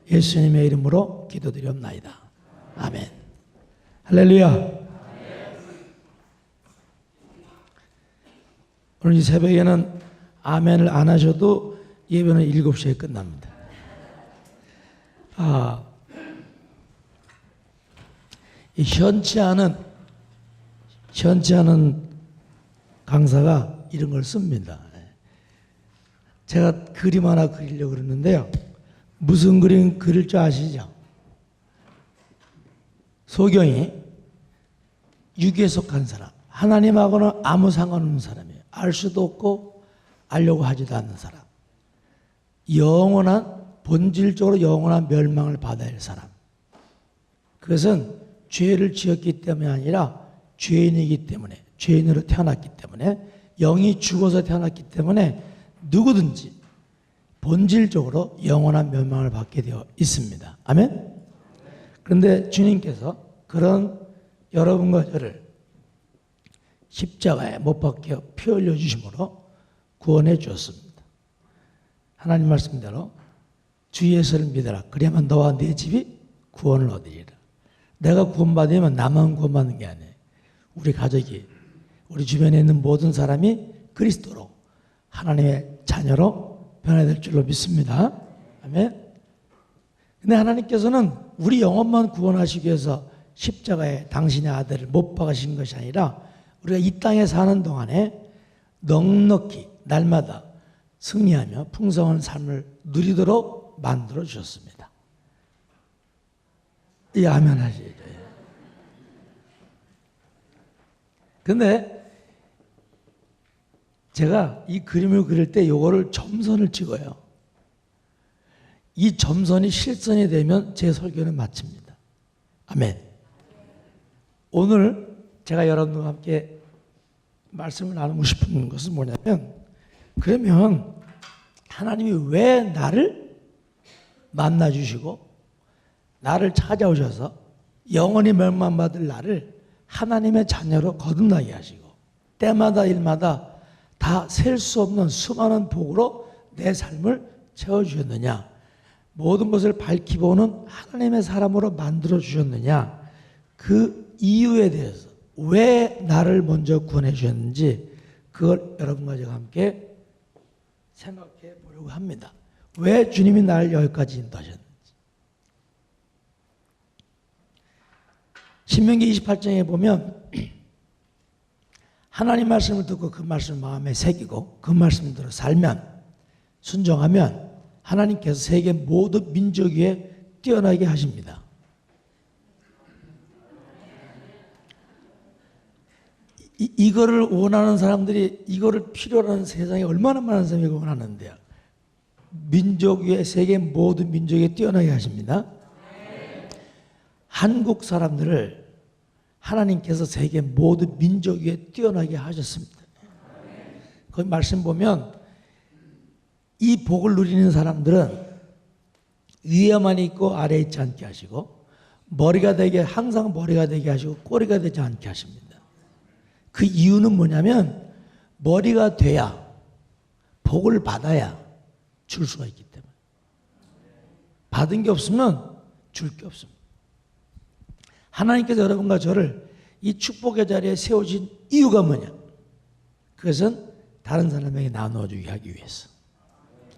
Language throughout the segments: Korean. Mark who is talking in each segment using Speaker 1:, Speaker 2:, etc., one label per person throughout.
Speaker 1: 예수님의 이름으로 기도드리옵나이다. 아멘. 할렐루야. 오늘 이 새벽에는 아멘을 안 하셔도 예배는 7시에 끝납니다. 이 현치 않은 강사가 이런 걸 씁니다. 제가 그림 하나 그리려고 그러는데요. 무슨 그림 그릴 줄 아시죠? 소경이 육에 속한 사람, 하나님하고는 아무 상관없는 사람이에요. 알 수도 없고 알려고 하지도 않는 사람. 본질적으로 영원한 멸망을 받아야 할 사람. 그것은 죄를 지었기 때문이 아니라 죄인이기 때문에, 죄인으로 태어났기 때문에, 영이 죽어서 태어났기 때문에 누구든지 본질적으로 영원한 멸망을 받게 되어 있습니다. 아멘? 그런데 주님께서 그런 여러분과 저를 십자가에 못 박혀 피 흘려 주심으로 구원해 주었습니다. 하나님 말씀대로 주 예수를 믿어라. 그래야만 너와 네 집이 구원을 얻으리라. 내가 구원받으면 나만 구원받는 게 아니에요. 우리 가족이, 우리 주변에 있는 모든 사람이 그리스도로 하나님의 자녀로 변화될 줄로 믿습니다. 아멘. 근데 하나님께서는 우리 영혼만 구원하시기 위해서 십자가에 당신의 아들을 못 박으신 것이 아니라 우리가 이 땅에 사는 동안에 넉넉히 날마다 승리하며 풍성한 삶을 누리도록 만들어 주셨습니다. 이 아멘 하시죠. 근데 제가 이 그림을 그릴 때 요거를 점선을 찍어요. 이 점선이 실선이 되면 제 설교는 마칩니다. 아멘. 오늘 제가 여러분과 함께 말씀을 나누고 싶은 것은 뭐냐면, 그러면 하나님이 왜 나를 만나주시고 나를 찾아오셔서 영원히 멸망받을 나를 하나님의 자녀로 거듭나게 하시고 때마다 일마다 다 셀 수 없는 수많은 복으로 내 삶을 채워주셨느냐, 모든 것을 밝히보는 하나님의 사람으로 만들어주셨느냐, 그 이유에 대해서 왜 나를 먼저 구원해 주셨는지 그걸 여러분과 제가 함께 생각해 보려고 합니다. 왜 주님이 나를 여기까지 인도하셨는지. 신명기 28장에 보면 하나님 말씀을 듣고 그 말씀을 마음에 새기고 그 말씀대로 살면, 순종하면 하나님께서 세계 모든 민족 위에 뛰어나게 하십니다. 이거를 원하는 사람들이, 이거를 필요로 하는 세상에 얼마나 많은 사람이 원하는데요. 민족 위에, 세계 모든 민족 위에 뛰어나게 하십니다. 한국 사람들을 하나님께서 세계 모든 민족 위에 뛰어나게 하셨습니다. 거기 말씀 보면 이 복을 누리는 사람들은 위에만 있고 아래에 있지 않게 하시고, 머리가 되게, 항상 머리가 되게 하시고 꼬리가 되지 않게 하십니다. 그 이유는 뭐냐면 머리가 돼야, 복을 받아야 줄 수가 있기 때문에. 받은 게 없으면 줄 게 없습니다. 하나님께서 여러분과 저를 이 축복의 자리에 세우신 이유가 뭐냐? 그것은 다른 사람에게 나누어주게 하기 위해서,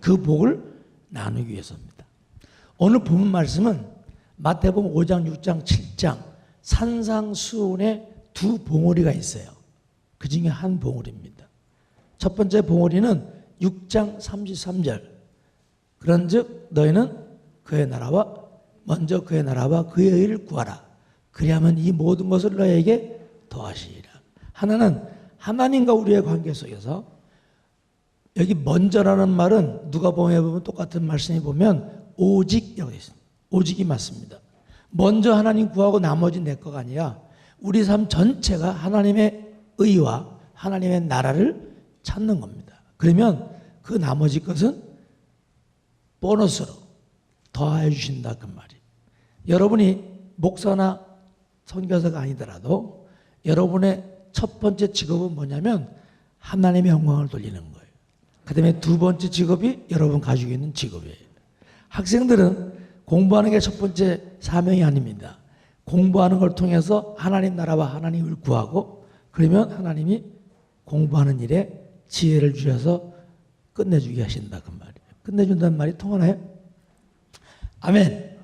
Speaker 1: 그 복을 나누기 위해서입니다. 오늘 본문 말씀은 마태복음 5장, 6장, 7장 산상수훈의 두 봉우리가 있어요. 그 중에 한 봉우리입니다. 첫 번째 봉우리는 6장 33절. 그런즉 너희는 그의 나라와, 먼저 그의 나라와 그의 의를 구하라. 그리하면 이 모든 것을 너에게 더하시리라. 하나는 하나님과 우리의 관계 속에서, 여기 먼저라는 말은 누가복음에 보면 똑같은 말씀에 보면 오직 여기 있습니다. 오직이 맞습니다. 먼저 하나님 구하고 나머지 내 거가 아니라 우리 삶 전체가 하나님의 의와 하나님의 나라를 찾는 겁니다. 그러면 그 나머지 것은 보너스로 더하여 주신다, 그 말이. 여러분이 목사나 선교사가 아니더라도 여러분의 첫 번째 직업은 뭐냐면 하나님의 영광을 돌리는 거예요. 그 다음에 두 번째 직업이 여러분 가지고 있는 직업이에요. 학생들은 공부하는 게 첫 번째 사명이 아닙니다. 공부하는 걸 통해서 하나님 나라와 하나님을 구하고 그러면 하나님이 공부하는 일에 지혜를 주셔서 끝내주게 하신다 그 말이에요. 끝내준다는 말이 통하나요? 아멘.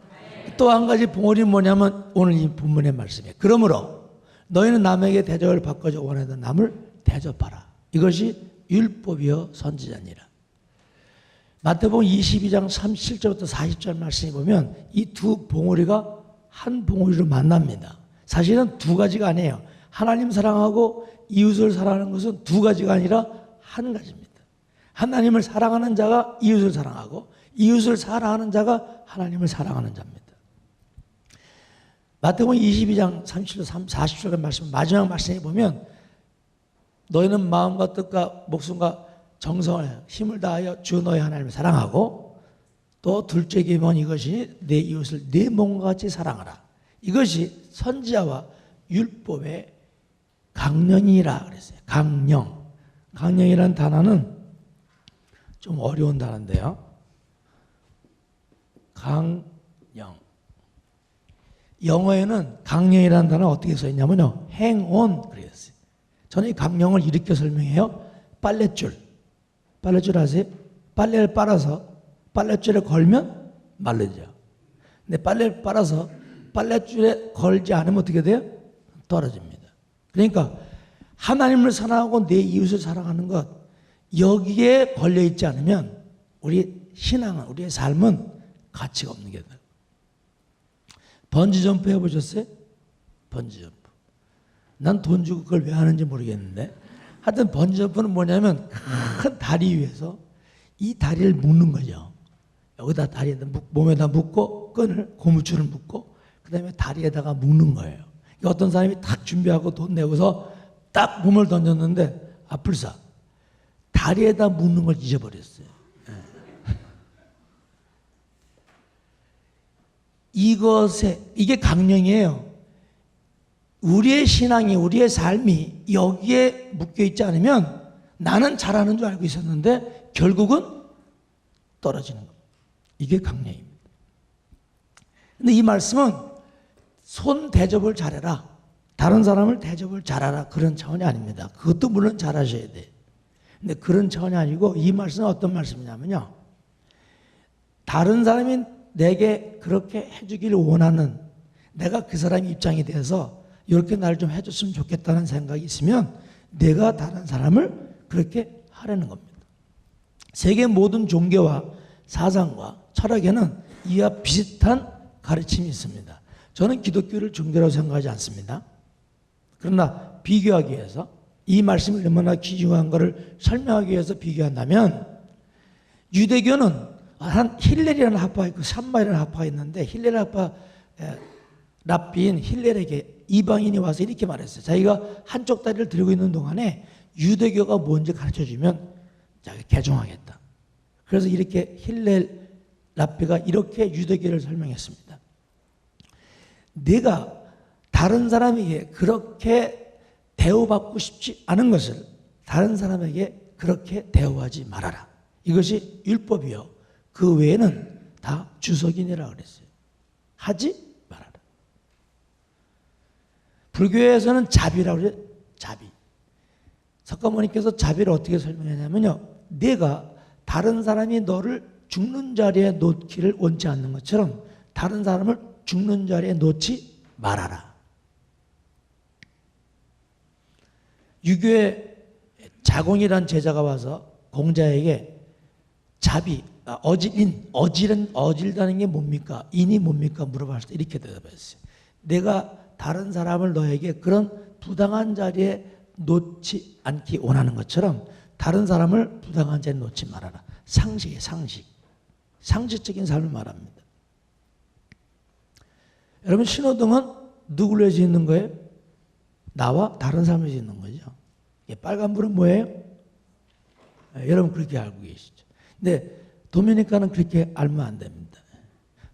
Speaker 1: 또 한 가지 봉헌이 뭐냐면 오늘 이 본문의 말씀이에요. 그러므로 너희는 남에게 대접을 받고자 원하던 남을 대접하라. 이것이 율법이요 선지자니라. 마태복음 22장 37절부터 40절 말씀에 보면 이 두 봉우리가 한 봉우리로 만납니다. 사실은 두 가지가 아니에요. 하나님 사랑하고 이웃을 사랑하는 것은 두 가지가 아니라 한 가지입니다. 하나님을 사랑하는 자가 이웃을 사랑하고 이웃을 사랑하는 자가 하나님을 사랑하는 자입니다. 마태복음 22장 37절 40절 말씀 마지막 말씀에 보면 너희는 마음과 뜻과 목숨과 정성을 힘을 다하여 주 너희 하나님을 사랑하고 또 둘째 계명은 이것이 내 이웃을 내 몸과 같이 사랑하라. 이것이 선지자와 율법의 강령이라 그랬어요. 강령. 강령이라는 단어는 좀 어려운 단어인데요. 강령. 영어에는 강령이라는 단어가 어떻게 써 있냐면요. hang on 그랬어요. 저는 이 강령을 이렇게 설명해요. 빨랫줄. 빨랫줄 아세요? 빨래를 빨아서 빨랫줄에 걸면 마르죠. 근데 빨래를 빨아서 빨랫줄에 걸지 않으면 어떻게 돼요? 떨어집니다. 그러니까 하나님을 사랑하고 내 이웃을 사랑하는 것 여기에 걸려 있지 않으면 우리 신앙은 우리의 삶은 가치가 없는 게 돼요. 번지점프 해보셨어요? 번지점프. 난 돈 주고 그걸 왜 하는지 모르겠는데 하여튼 번지점프는 뭐냐면 큰 다리 위에서 이 다리를 묶는 거죠. 여기다 다리에다 몸에다 묶고 끈을 고무줄을 묶고 그 다음에 다리에다가 묶는 거예요. 그러니까 어떤 사람이 딱 준비하고 돈 내고서 딱 몸을 던졌는데 아플싸 다리에다 묶는 걸 잊어버렸어요. 이게 강령이에요. 우리의 신앙이 우리의 삶이 여기에 묶여있지 않으면 나는 잘하는 줄 알고 있었는데 결국은 떨어지는 거예요. 이게 강령입니다. 근데 이 말씀은 손 대접을 잘해라. 다른 사람을 대접을 잘하라. 그런 차원이 아닙니다. 그것도 물론 잘하셔야 돼. 근데 그런 차원이 아니고 이 말씀은 어떤 말씀이냐면요. 다른 사람이 내게 그렇게 해주기를 원하는 내가 그 사람의 입장이 돼서 이렇게 나를 좀 해줬으면 좋겠다는 생각이 있으면 내가 다른 사람을 그렇게 하려는 겁니다. 세계 모든 종교와 사상과 철학에는 이와 비슷한 가르침이 있습니다. 저는 기독교를 종교라고 생각하지 않습니다. 그러나 비교하기 위해서 이 말씀이 얼마나 귀중한 것을 설명하기 위해서 비교한다면 유대교는 한 힐렐이라는 학파가 있고 샴마이라는 학파가 있는데 힐렐 학파 랍비인 힐렐에게 이방인이 와서 이렇게 말했어요. 자기가 한쪽 다리를 들고 있는 동안에 유대교가 뭔지 가르쳐주면 자기가 개종하겠다. 그래서 이렇게 힐렐 랍비가 이렇게 유대교를 설명했습니다. 내가 다른 사람에게 그렇게 대우받고 싶지 않은 것을 다른 사람에게 그렇게 대우하지 말아라. 이것이 율법이요. 그 외에는 다 주석이니라 그랬어요. 하지 말아라. 불교에서는 자비라고 그래요. 자비. 석가모니께서 자비를 어떻게 설명하냐면요. 내가 다른 사람이 너를 죽는 자리에 놓기를 원치 않는 것처럼 다른 사람을 죽는 자리에 놓지 말아라. 유교의 자공이란 제자가 와서 공자에게 자비, 어질다는 게 뭡니까? 인이 뭡니까? 물어봤을 때 이렇게 대답했어요. 내가 다른 사람을 너에게 그런 부당한 자리에 놓지 않기 원하는 것처럼 다른 사람을 부당한 자리에 놓지 말아라. 상식이에요, 상식. 상식적인 삶을 말합니다. 여러분, 신호등은 누구를 위해서 있는 거예요? 나와 다른 사람을 위해서 있는 거죠. 빨간불은 뭐예요? 여러분 그렇게 알고 계시죠. 근데 도미니카는 그렇게 알면 안 됩니다.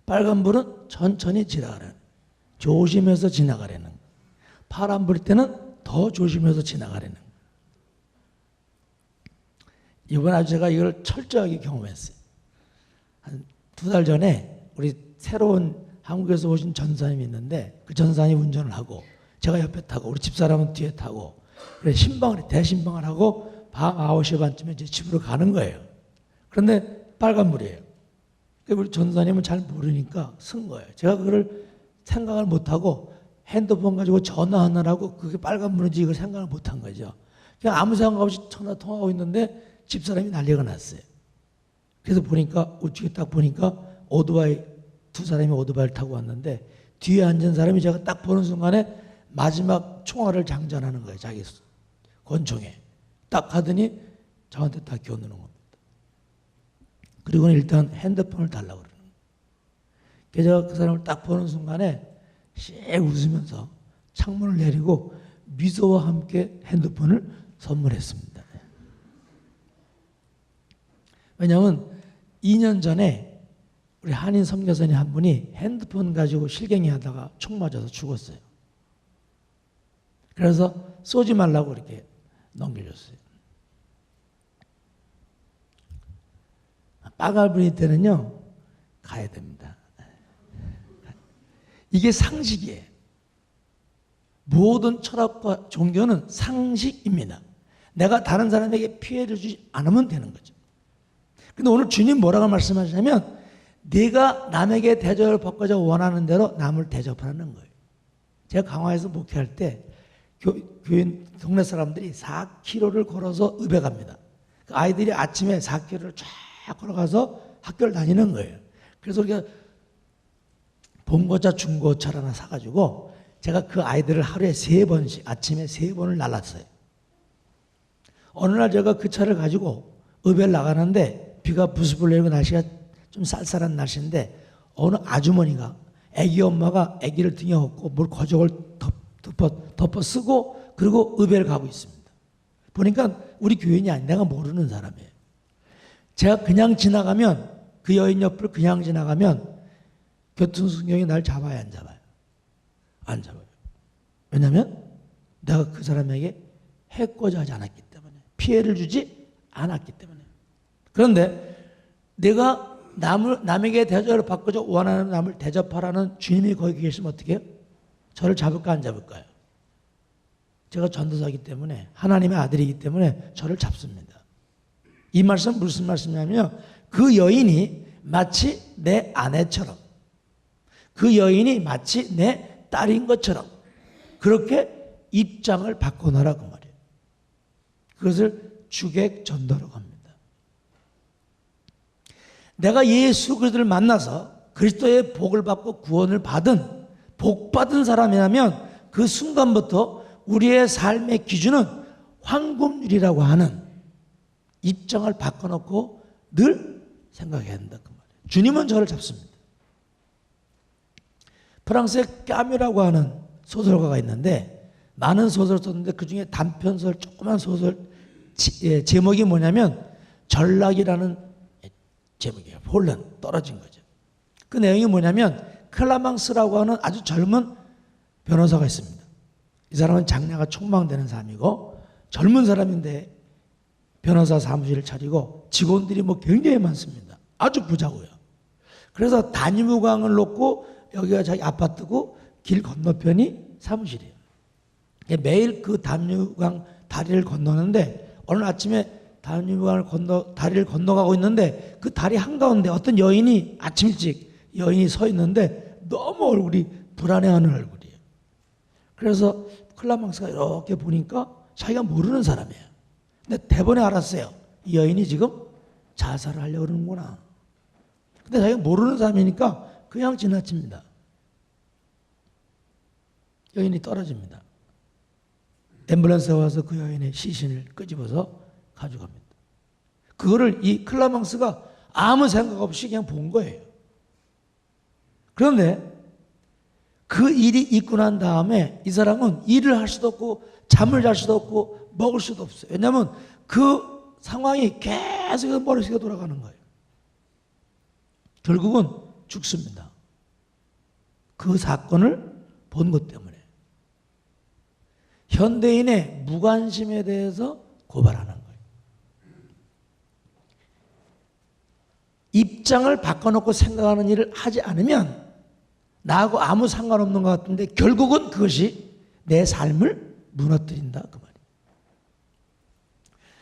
Speaker 1: 빨간불은 천천히 지나가라는, 조심해서 지나가라는, 파란불 때는 더 조심해서 지나가라는. 이번에 아주 제가 이걸 철저하게 경험했어요. 한 2달 전에 우리 새로운 한국에서 오신 전사님이 있는데 그 전사님이 운전을 하고 제가 옆에 타고 우리 집사람은 뒤에 타고 그래 대신방을 하고 밤 9시 반쯤에 이제 집으로 가는 거예요. 그런데 빨간불이에요. 우리 전사님은 잘 모르니까 쓴 거예요. 제가 그걸 생각을 못하고 핸드폰 가지고 전화하느라고 그게 빨간불인지 이걸 생각을 못한 거죠. 그냥 아무 생각 없이 전화 통화하고 있는데 집사람이 난리가 났어요. 그래서 보니까 우측에 딱 보니까 오토바이 두 사람이 오토바이를 타고 왔는데 뒤에 앉은 사람이 제가 딱 보는 순간에 마지막 총알을 장전하는 거예요. 자기 권총에. 딱 하더니 저한테 딱 겨누는 겁니다. 그리고는 일단 핸드폰을 달라고 그러는 거예요. 그래서 제가 그 사람을 딱 보는 순간에 씩 웃으면서 창문을 내리고 미소와 함께 핸드폰을 선물했습니다. 왜냐하면 2년 전에 우리 한인 선교사님 한 분이 핸드폰 가지고 실갱이 하다가 총 맞아서 죽었어요. 그래서 쏘지 말라고 이렇게 넘겨줬어요. 빨간불이 때는요 가야 됩니다. 이게 상식이에요. 모든 철학과 종교는 상식입니다. 내가 다른 사람에게 피해를 주지 않으면 되는 거죠. 근데 오늘 주님 뭐라고 말씀하시냐면 네가 남에게 대접을 받고자 원하는 대로 남을 대접하는 거예요. 제가 강화에서 목회할 때 교인 동네 사람들이 4km를 걸어서 읍에 갑니다. 그 아이들이 아침에 4km를 쫙 걸어가서 학교를 다니는 거예요. 그래서 우리가 봉고차 중고차를 하나 사가지고 제가 그 아이들을 하루에 3번씩 아침에 3번을 날랐어요. 어느 날 제가 그 차를 가지고 읍에 나가는데 비가 부스불 내리고 날씨가 좀 쌀쌀한 날씨인데 어느 아주머니가 아기 엄마가 아기를 등에 업고 뭘 거적을 덮어 쓰고 그리고 읍에를 가고 있습니다. 보니까 우리 교인이 아닌 내가 모르는 사람이에요. 제가 그냥 지나가면 그 여인 옆을 그냥 지나가면 교통수경이 날 잡아요, 안 잡아요? 안 잡아요. 왜냐하면 내가 그 사람에게 해코자 하지 않았기 때문에 피해를 주지 않았기 때문에. 그런데 내가 남에게 대접을 받고자 원하는 남을 대접하라는 주님이 거기 계시면 어떻게 해요? 저를 잡을까 안 잡을까요? 제가 전도사이기 때문에 하나님의 아들이기 때문에 저를 잡습니다. 이 말씀은 무슨 말씀이냐면 그 여인이 마치 내 아내처럼 그 여인이 마치 내 딸인 것처럼 그렇게 입장을 바꿔놔라 그 말이에요. 그것을 주객 전도라고 합니다. 내가 예수 그리스도를 만나서 그리스도의 복을 받고 구원을 받은 복 받은 사람이라면 그 순간부터 우리의 삶의 기준은 황금률이라고 하는 입장을 바꿔놓고 늘 생각해야 한다 그 말이에요. 주님은 저를 잡습니다. 프랑스의 까뮤라고 하는 소설가가 있는데 많은 소설을 썼는데 그중에 단편소설 조그만 소설 제목이 뭐냐면 전락이라는 제목이에요. 혼란 떨어진 거죠. 그 내용이 뭐냐면 클라망스라고 하는 아주 젊은 변호사가 있습니다. 이 사람은 장래가 촉망되는 사람이고 젊은 사람인데 변호사 사무실을 차리고 직원들이 뭐 굉장히 많습니다. 아주 부자고요. 그래서 단위무강을 놓고 여기가 자기 아파트고 길 건너편이 사무실이에요. 매일 그 단위무강 다리를 건너는데 어느 아침에 단위무강을 다리를 건너가고 있는데 그 다리 한가운데 어떤 여인이 아침 일찍 여인이 서 있는데 너무 얼굴이 불안해하는 얼굴이에요. 그래서 클라망스가 이렇게 보니까 자기가 모르는 사람이에요. 근데 대번에 알았어요. 이 여인이 지금 자살을 하려고 그러는구나. 근데 자기가 모르는 사람이니까 그냥 지나칩니다. 여인이 떨어집니다. 앰뷸런스가 와서 그 여인의 시신을 끄집어서 가져갑니다. 그거를 이 클라망스가 아무 생각 없이 그냥 본 거예요. 그런데 그 일이 있고 난 다음에 이 사람은 일을 할 수도 없고 잠을 잘 수도 없고 먹을 수도 없어요. 왜냐하면 그 상황이 계속 머릿속에 돌아가는 거예요. 결국은 죽습니다. 그 사건을 본 것 때문에. 현대인의 무관심에 대해서 고발하는 거예요. 입장을 바꿔놓고 생각하는 일을 하지 않으면 나하고 아무 상관없는 것 같은데 결국은 그것이 내 삶을 무너뜨린다 그 말이에요.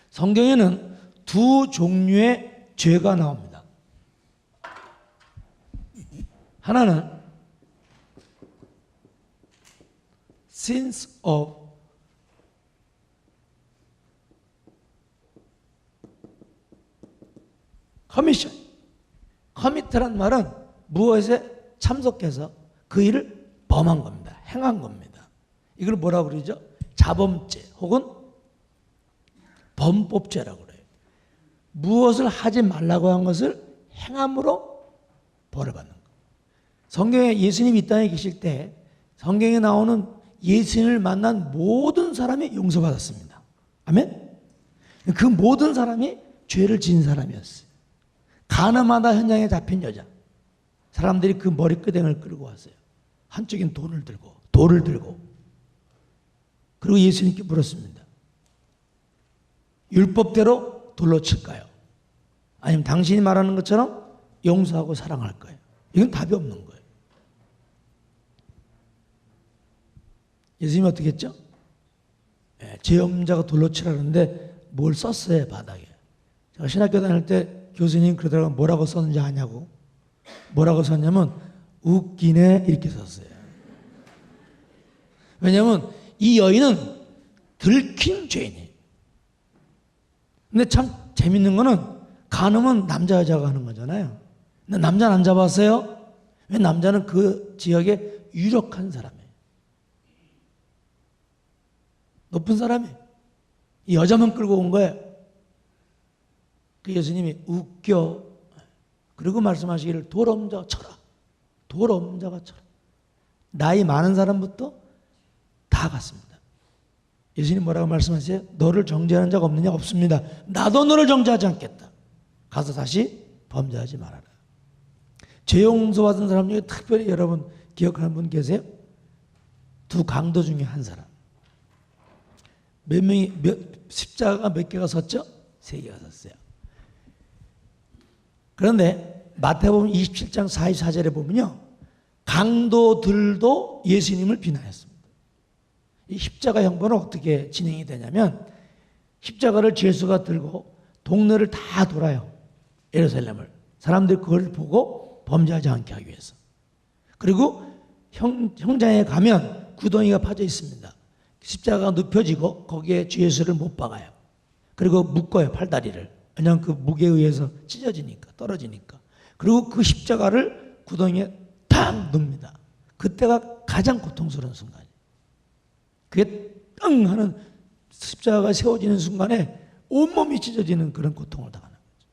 Speaker 1: 성경에는 두 종류의 죄가 나옵니다. 하나는 sins of commission. commit란 말은 무엇에 참석해서 그 일을 범한 겁니다. 행한 겁니다. 이걸 뭐라고 그러죠? 자범죄 혹은 범법죄라고 그래요. 무엇을 하지 말라고 한 것을 행함으로 벌을 받는 거예요. 성경에 예수님이 이 땅에 계실 때 성경에 나오는 예수님을 만난 모든 사람이 용서받았습니다. 아멘? 그 모든 사람이 죄를 지은 사람이었어요. 가늠하다 현장에 잡힌 여자. 사람들이 그 머리끄댕을 끌고 왔어요. 한쪽엔 돌을 들고. 그리고 예수님께 물었습니다. 율법대로 돌로 칠까요? 아니면 당신이 말하는 것처럼 용서하고 사랑할까요? 이건 답이 없는 거예요. 예수님이 어떻게 했죠? 죄 없는 자가 돌로 치라는데 뭘 썼어요, 바닥에. 제가 신학교 다닐 때 교수님 그러더라고요. 뭐라고 썼는지 아냐고. 뭐라고 썼냐면 웃기네 이렇게 썼어요. 왜냐하면 이 여인은 들킨 죄인이에요. 근데 참 재밌는 거는 간음은 남자 여자가 하는 거잖아요. 근데 남자는 안 잡았어요. 왜? 남자는 그 지역에 유력한 사람이에요. 높은 사람이에요. 이 여자만 끌고 온 거예요. 그 예수님이 웃겨. 그리고 말씀하시기를 돌 없는 자가 쳐라. 돌 없는 자가 쳐라. 나이 많은 사람부터 다 갔습니다. 예수님 뭐라고 말씀하세요? 너를 정죄하는 자가 없느냐? 없습니다. 나도 너를 정죄하지 않겠다. 가서 다시 범죄하지 말아라. 죄 용서받은 사람 중에 특별히 여러분 기억하는 분 계세요? 두 강도 중에 한 사람. 십자가가 몇 개가 섰죠? 3개가 섰어요. 그런데 마태복음 27장 44절에 보면요. 강도들도 예수님을 비난했습니다. 이 십자가 형벌은 어떻게 진행이 되냐면 십자가를 죄수가 들고 동네를 다 돌아요. 예루살렘을. 사람들이 그걸 보고 범죄하지 않게 하기 위해서. 그리고 형장에 가면 구덩이가 파져 있습니다. 십자가가 눕혀지고 거기에 죄수를 못 박아요. 그리고 묶어요, 팔다리를. 왜냐하면 그 무게에 의해서 찢어지니까, 떨어지니까. 그리고 그 십자가를 구덩이에 탁 넣습니다. 그때가 가장 고통스러운 순간이에요. 그게 땅 하는 십자가가 세워지는 순간에 온몸이 찢어지는 그런 고통을 당하는 거죠.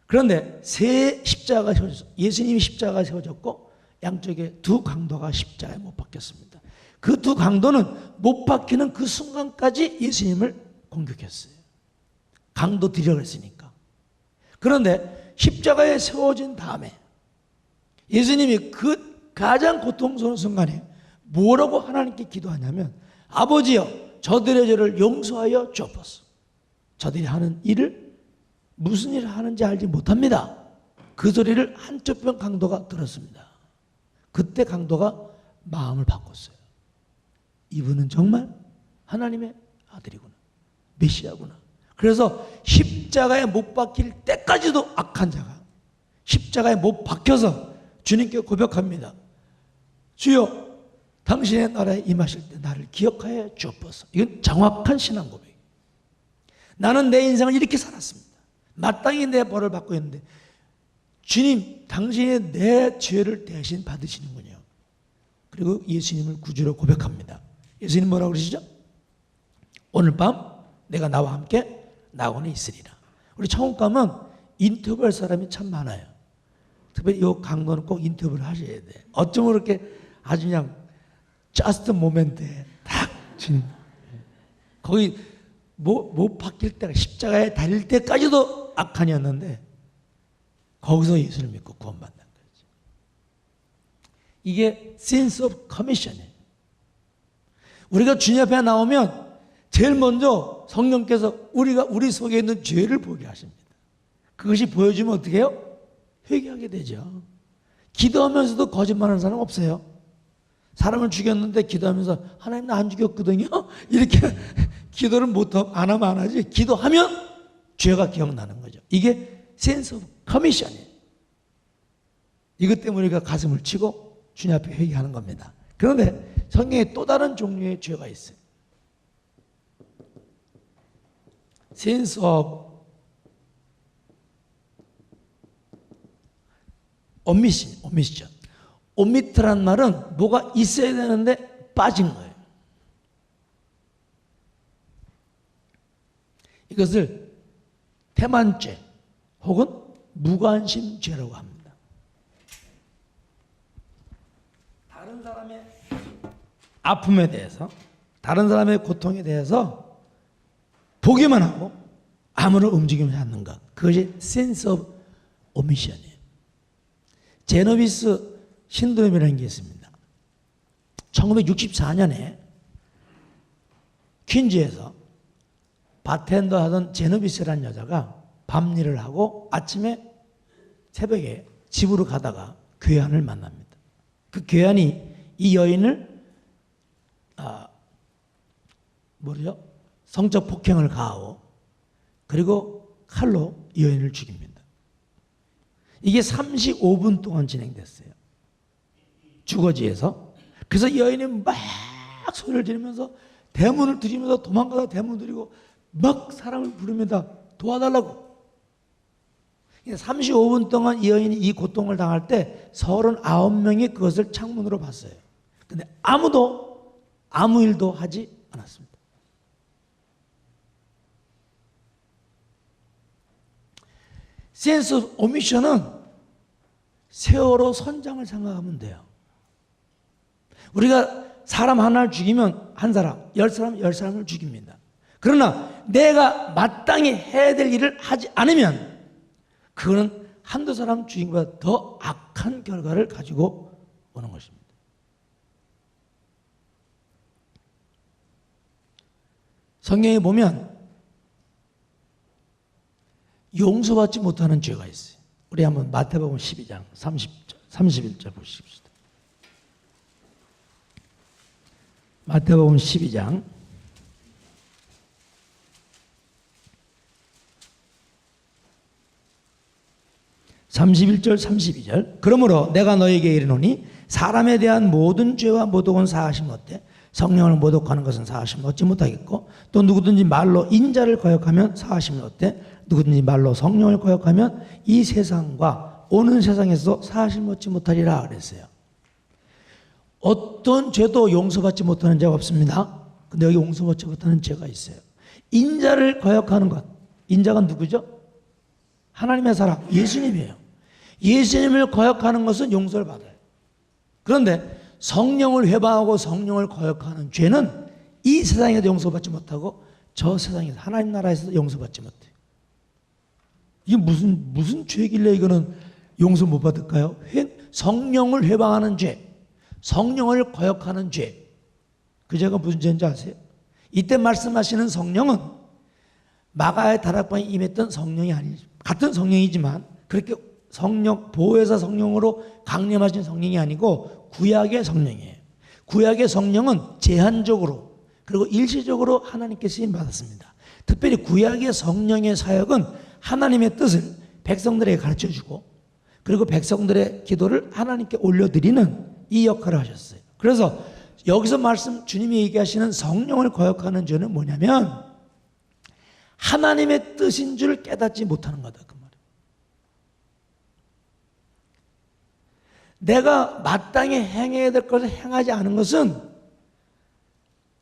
Speaker 1: 그런데 세 십자가가 세워졌어. 예수님이 십자가가 세워졌고 양쪽에 두 강도가 십자가에 못 박혔습니다. 그 두 강도는 못 박히는 그 순간까지 예수님을 공격했어요. 강도들이라고 했으니까. 그런데 십자가에 세워진 다음에 예수님이 그 가장 고통스러운 순간에 뭐라고 하나님께 기도하냐면 아버지여 저들의 죄를 용서하여 주옵소서. 저들이 하는 일을 무슨 일을 하는지 알지 못합니다. 그 소리를 한쪽편 강도가 들었습니다. 그때 강도가 마음을 바꿨어요. 이분은 정말 하나님의 아들이구나. 메시아구나. 그래서 십자가에 못 박힐 때까지도 악한 자가 십자가에 못 박혀서 주님께 고백합니다. 주여 당신의 나라에 임하실 때 나를 기억하여 주옵소서. 이건 정확한 신앙 고백이에요. 나는 내 인생을 이렇게 살았습니다. 마땅히 내 벌을 받고 있는데 주님 당신이 내 죄를 대신 받으시는군요. 그리고 예수님을 구주로 고백합니다. 예수님 뭐라고 그러시죠? 오늘 밤 내가 나와 함께 낙원에 있으리라. 우리 천국 가면 인터뷰할 사람이 참 많아요. 특별히 이 강도는 꼭 인터뷰를 하셔야 돼. 어쩌면 그렇게 아주 그냥 just moment에 딱 주님. 거기 못 박힐 때가 십자가에 달릴 때까지도 악한이었는데 거기서 예수를 믿고 구원받는 거죠. 이게 sense of commission이에요. 우리가 주님 앞에 나오면 제일 먼저 성령께서 우리 속에 있는 죄를 보게 하십니다. 그것이 보여주면 어떻게 해요? 회개하게 되죠. 기도하면서도 거짓말하는 사람 없어요. 사람을 죽였는데 기도하면서 하나님 나 안 죽였거든요. 이렇게 기도를 안 하면 안 하지. 기도하면 죄가 기억나는 거죠. 이게 센스 오브 커미션이에요. 이것 때문에 우리가 가슴을 치고 주님 앞에 회개하는 겁니다. 그런데 성경에 또 다른 종류의 죄가 있어요. 센스 오브 오미션. 오미트란 말은 뭐가 있어야 되는데 빠진 거예요. 이것을 태만죄 혹은 무관심죄라고 합니다. 다른 사람의 아픔에 대해서, 다른 사람의 고통에 대해서 보기만 하고 아무런 움직임을 하지 않는 것. 그것이 센스 오브 오미션이에요. 제노비스 신드롬이라는 게 있습니다. 1964년에 퀸즈에서 바텐더 하던 제노비스라는 여자가 밤일을 하고 아침에 새벽에 집으로 가다가 괴한을 만납니다. 그 괴한이 이 여인을 성적 폭행을 가하고 그리고 칼로 이 여인을 죽입니다. 이게 35분 동안 진행됐어요. 주거지에서. 그래서 여인이 막 소리를 지르면서 대문을 들이면서 도망가다 대문을 들이고 막 사람을 부릅니다. 도와달라고. 35분 동안 이 여인이 이 고통을 당할 때 39명이 그것을 창문으로 봤어요. 근데 아무도 아무 일도 하지 않았습니다. 센스 오브 오미션은 세월호 선장을 생각하면 돼요. 우리가 사람 하나를 죽이면 한 사람, 10사람, 10사람을 죽입니다. 그러나 내가 마땅히 해야 될 일을 하지 않으면 그거는 한두 사람 죽인 것보다 더 악한 결과를 가지고 오는 것입니다. 성경에 보면 용서받지 못하는 죄가 있어요. 우리 한번 마태복음 12장 31절 보십시다. 마태복음 12장 31절 32절. 그러므로 내가 너에게 이르노니 사람에 대한 모든 죄와 모독은 사하심 어때? 성령을 모독하는 것은 사하심 얻지 못하겠고 또 누구든지 말로 인자를 거역하면 사하심을 어때? 누구든지 말로 성령을 거역하면 이 세상과 오는 세상에서 사하심 얻지 못하리라 그랬어요. 어떤 죄도 용서받지 못하는 죄가 없습니다. 근데 여기 용서받지 못하는 죄가 있어요. 인자를 거역하는 것. 인자가 누구죠? 하나님의 사람, 예수님이에요. 예수님을 거역하는 것은 용서를 받아요. 그런데 성령을 회방하고 성령을 거역하는 죄는 이 세상에도 용서받지 못하고 저 세상에서 하나님 나라에서도 용서받지 못해요. 이게 무슨 죄길래 이거는 용서 못 받을까요? 성령을 회방하는 죄, 성령을 거역하는 죄. 그 죄가 무슨 죄인지 아세요? 이때 말씀하시는 성령은 마가의 다락방에 임했던 성령이 아니죠. 같은 성령이지만 그렇게 성령, 보혜사 성령으로 강림하신 성령이 아니고 구약의 성령이에요. 구약의 성령은 제한적으로 그리고 일시적으로 하나님께 쓰임 받았습니다. 특별히 구약의 성령의 사역은 하나님의 뜻을 백성들에게 가르쳐주고 그리고 백성들의 기도를 하나님께 올려드리는 이 역할을 하셨어요. 그래서 여기서 주님이 얘기하시는 성령을 거역하는 죄는 뭐냐면 하나님의 뜻인 줄 깨닫지 못하는 거다. 그 말이에요. 내가 마땅히 행해야 될 것을 행하지 않은 것은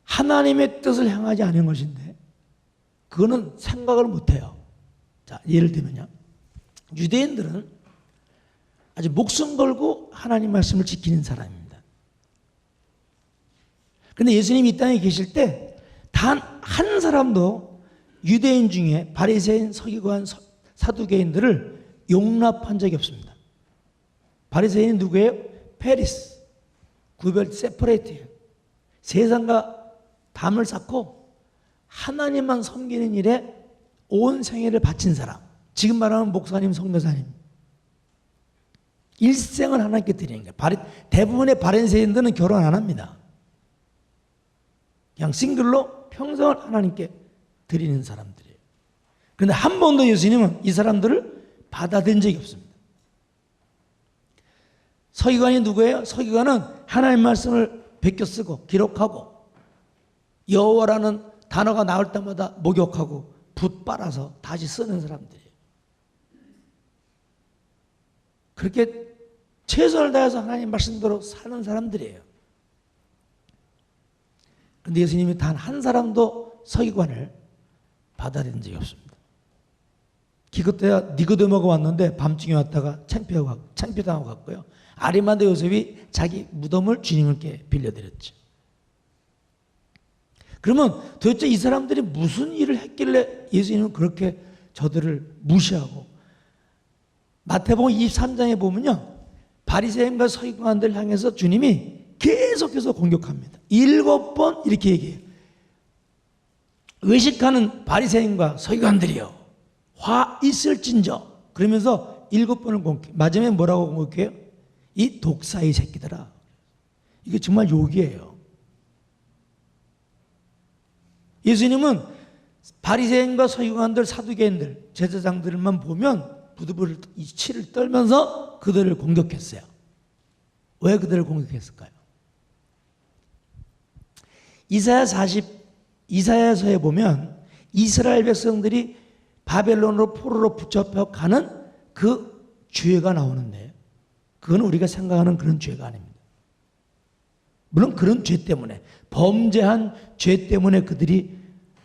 Speaker 1: 하나님의 뜻을 행하지 않은 것인데 그거는 생각을 못해요. 자, 예를 들면요. 유대인들은 아주 목숨 걸고 하나님 말씀을 지키는 사람입니다. 그런데 예수님이 이 땅에 계실 때 단 한 사람도 유대인 중에 바리새인, 서기관, 사두개인들을 용납한 적이 없습니다. 바리새인이 누구예요? 페리스, 구별 세퍼레이트예요. 세상과 담을 쌓고 하나님만 섬기는 일에 온 생애를 바친 사람. 지금 말하면 목사님, 선교사님. 일생을 하나님께 드리는 거예요. 대부분의 바리새인들은 결혼 안 합니다. 그냥 싱글로 평생을 하나님께 드리는 사람들이에요. 그런데 한 번도 예수님은 이 사람들을 받아들인 적이 없습니다. 서기관이 누구예요? 서기관은 하나님 말씀을 베껴 쓰고 기록하고 여호와라는 단어가 나올 때마다 목욕하고 붓 빨아서 다시 쓰는 사람들이에요. 그렇게 최선을 다해서 하나님 말씀대로 사는 사람들이에요. 그런데 예수님이 단 한 사람도 서기관을 받아들인 적이 없습니다. 기껏해야 니고데모가 왔는데 밤중에 왔다가 창피당하고 갔고요. 아리마대 요셉이 자기 무덤을 주님께 빌려드렸죠. 그러면 도대체 이 사람들이 무슨 일을 했길래 예수님은 그렇게 저들을 무시하고, 마태복음 23장에 보면요, 바리새인과 서기관들 향해서 주님이 계속해서 공격합니다. 7번 이렇게 얘기해요. 외식하는 바리새인과 서기관들이요, 화 있을진저. 그러면서 7번을 공격해요. 마지막에 뭐라고 공격해요? 이 독사의 새끼들아. 이게 정말 욕이에요. 예수님은 바리새인과 서기관들, 사두개인들, 제사장들만 보면 부들부들 치를 떨면서 그들을 공격했어요. 왜 그들을 공격했을까요? 이사야서에 보면 이스라엘 백성들이 바벨론으로 포로로 붙잡혀 가는 그 죄가 나오는데, 그건 우리가 생각하는 그런 죄가 아닙니다. 물론 그런 죄 때문에, 범죄한 죄 때문에 그들이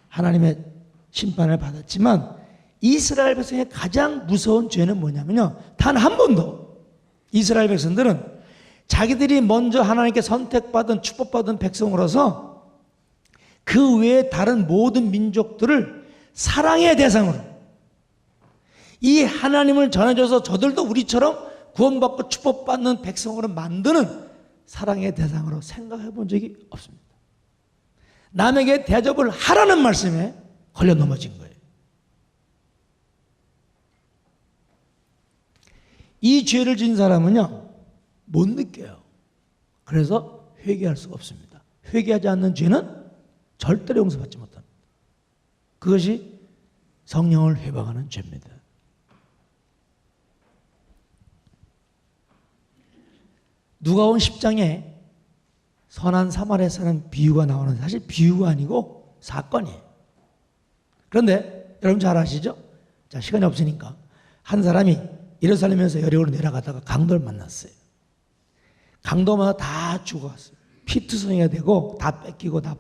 Speaker 1: 하나님의 심판을 받았지만, 이스라엘 백성의 가장 무서운 죄는 뭐냐면요, 단 한 번도 이스라엘 백성들은 자기들이 먼저 하나님께 선택받은 축복받은 백성으로서 그 외에 다른 모든 민족들을 사랑의 대상으로, 이 하나님을 전해줘서 저들도 우리처럼 구원받고 축복받는 백성으로 만드는 사랑의 대상으로 생각해 본 적이 없습니다. 남에게 대접을 하라는 말씀에 걸려 넘어진 거예요. 이 죄를 지은 사람은요, 못 느껴요. 그래서 회개할 수가 없습니다. 회개하지 않는 죄는 절대로 용서받지 못합니다. 그것이 성령을 회방하는 죄입니다. 누가복음 10장에 선한 사마리아 사람 비유가 나오는데, 사실 비유가 아니고 사건이에요. 그런데 여러분 잘 아시죠? 자, 시간이 없으니까 한 사람이 예루살렘에서 여리고로 내려가다가 강도를 만났어요. 강도마다 다 죽어갔어요. 피투성이가 되고 다 뺏기고 다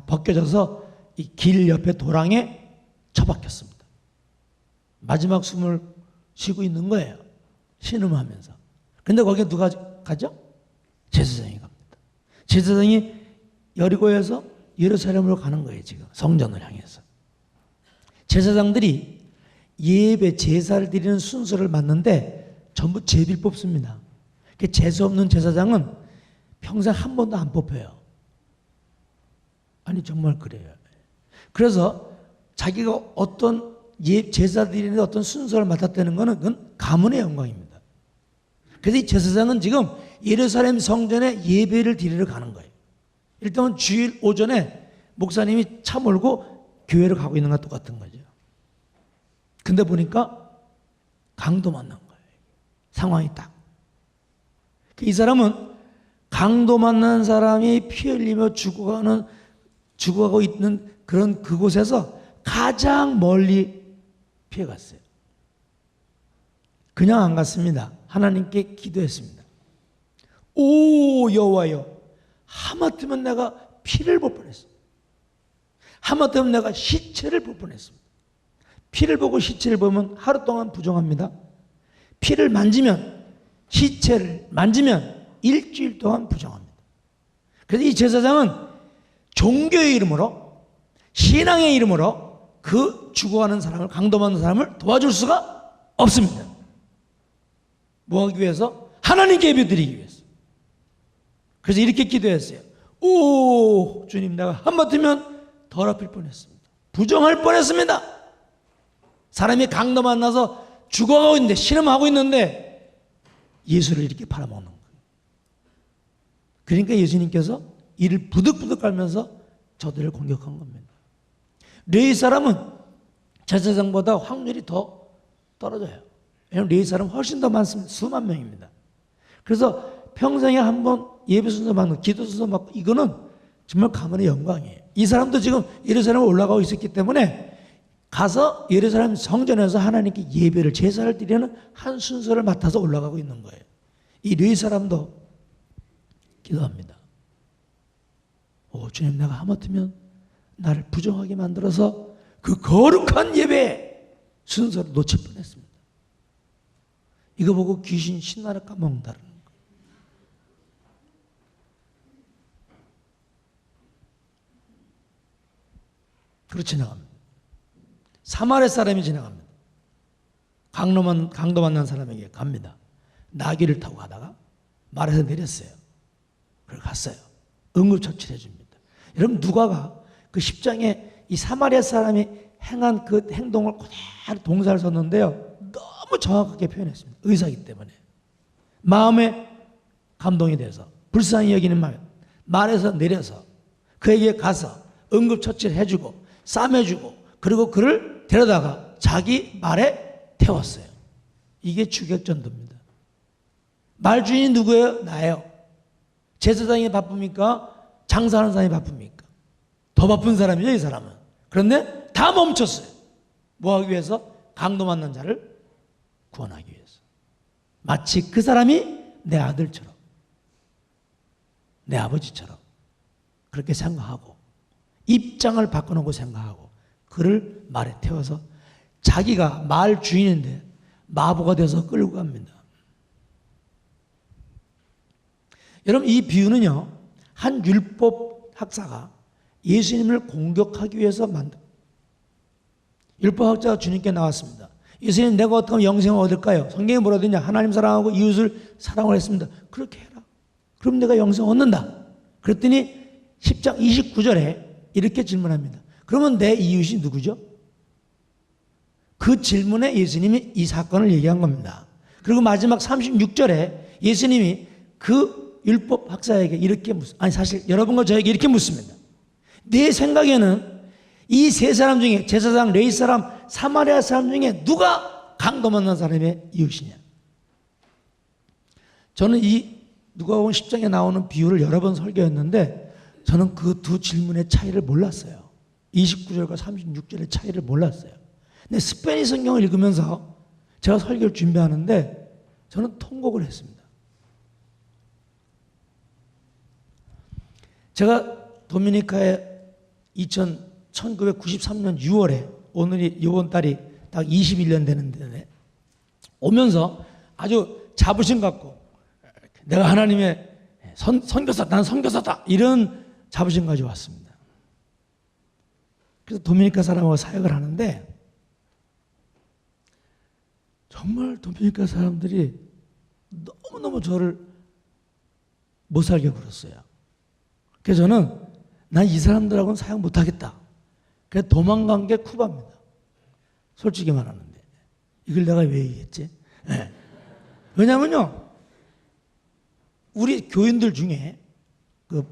Speaker 1: 벗겨져서 이 길 옆에 도랑에 처박혔습니다. 마지막 숨을 쉬고 있는 거예요. 신음하면서. 근데 거기에 누가 가죠? 제사장이 갑니다. 제사장이 여리고에서 예루살렘으로 가는 거예요. 지금 성전을 향해서. 제사장들이 예배 제사를 드리는 순서를 맞는데 전부 제비를 뽑습니다. 재수 없는 제사장은 평생 한 번도 안 뽑혀요. 아니 정말 그래요. 그래서 자기가 어떤 제사 드리는 어떤 순서를 맡았다는 것은 그건 가문의 영광입니다. 그래서 이 제사장은 지금 예루살렘 성전에 예배를 드리러 가는 거예요. 일단은 주일 오전에 목사님이 차 몰고 교회를 가고 있는 것과 똑같은 거죠. 근데 보니까 강도 만난 거예요. 상황이 딱. 이 사람은 강도 만난 사람이 피 흘리며 죽어가고 있는 그런 그곳에서 가장 멀리 피해갔어요. 그냥 안 갔습니다. 하나님께 기도했습니다. 오 여호와여, 하마터면 내가 피를 볼 뻔했어. 하마터면 내가 시체를 볼 뻔했습니다. 피를 보고 시체를 보면 하루 동안 부정합니다. 피를 만지면, 시체를 만지면 일주일 동안 부정합니다. 그래서 이 제사장은 종교의 이름으로, 신앙의 이름으로 그 죽어가는 사람을, 강도받는 사람을 도와줄 수가 없습니다. 뭐 하기 위해서? 하나님께 예배드리기 위해서. 그래서 이렇게 기도했어요. 오 주님, 내가 한마디면 더럽힐 뻔했습니다. 부정할 뻔했습니다. 사람이 강도 만나서 죽어가고 있는데, 신음하고 있는데 예수를 이렇게 팔아먹는 거예요. 그러니까 예수님께서 이를 부득부득 깔면서 저들을 공격한 겁니다. 레위 사람은 제사장보다 확률이 더 떨어져요. 왜냐하면 레위 사람은 훨씬 더 많습니다. 수만 명입니다. 그래서 평생에 한 번 예배 순서 맡고 기도 순서 맡고 이거는 정말 가문의 영광이에요. 이 사람도 지금 예루살렘에 올라가고 있었기 때문에 가서 예루살렘 성전에서 하나님께 예배를 제사를 드리는 한 순서를 맡아서 올라가고 있는 거예요. 이 레위 사람도 기도합니다. 오 주님, 내가 하마터면 나를 부정하게 만들어서 그 거룩한 예배 순서를 놓칠 뻔했습니다. 이거 보고 귀신 신나를 까먹는다는 거예요. 그렇게 지나갑니다. 사마리아 사람이 지나갑니다. 강도 만난 사람에게 갑니다. 나귀를 타고 가다가 말에서 내렸어요. 그걸 갔어요. 응급처치를 해줍니다. 여러분, 누가가 그 10장에 이 사마리아 사람이 행한 그 행동을 그대로 동사를 썼는데요, 너무 정확하게 표현했습니다. 의사이기 때문에 마음에 감동이 돼서 불쌍히 여기는 마음, 말에서 내려서 그에게 가서 응급처치를 해주고 싸매주고 그리고 그를 데려다가 자기 말에 태웠어요. 이게 주객전도입니다. 말 주인이 누구예요? 나예요. 제사장이 바쁩니까? 장사하는 사람이 바쁩니까? 더 바쁜 사람이죠, 이 사람은. 그런데 다 멈췄어요. 뭐 하기 위해서? 강도 만난 자를 구원하기 위해서. 마치 그 사람이 내 아들처럼, 내 아버지처럼 그렇게 생각하고 입장을 바꿔놓고 생각하고 그를 말에 태워서 자기가 말 주인인데 마부가 돼서 끌고 갑니다. 여러분, 이 비유는요, 한 율법 학사가 예수님을 공격하기 위해서 만든, 율법 학자가 주님께 나왔습니다. 예수님, 내가 어떻게 하면 영생을 얻을까요? 성경에 뭐라 되냐? 하나님 사랑하고 이웃을 사랑을 했습니다. 그렇게 해라. 그럼 내가 영생 얻는다. 그랬더니 10장 29절에 이렇게 질문합니다. 그러면 내 이웃이 누구죠? 그 질문에 예수님이 이 사건을 얘기한 겁니다. 그리고 마지막 36절에 예수님이 그 율법 학사에게 이렇게 사실 여러분과 저에게 이렇게 묻습니다. 내 생각에는 이 세 사람 중에 제사장, 레위 사람, 사마리아 사람 중에 누가 강도 만난 사람의 이웃이냐? 저는 이 누가복음 10장에 나오는 비유를 여러 번 설교했는데 저는 그 두 질문의 차이를 몰랐어요. 29절과 36절의 차이를 몰랐어요. 근데 스페인 성경을 읽으면서 제가 설교를 준비하는데 저는 통곡을 했습니다. 제가 도미니카에 1993년 6월에 오늘이 이번 달이 딱 21년 되는데 오면서 아주 자부심 갖고 내가 하나님의 선교사, 난 선교사다 이런 자부심 가지고 왔습니다. 그래서 도미니카 사람하고 사역을 하는데 정말 도미니카 사람들이 너무너무 저를 못 살게 굴었어요. 그래서 저는 난 이 사람들하고는 사역 못하겠다. 그래서 도망간 게 쿠바입니다. 솔직히 말하는데 이걸 내가 왜 얘기했지? 네. 왜냐면요, 우리 교인들 중에 그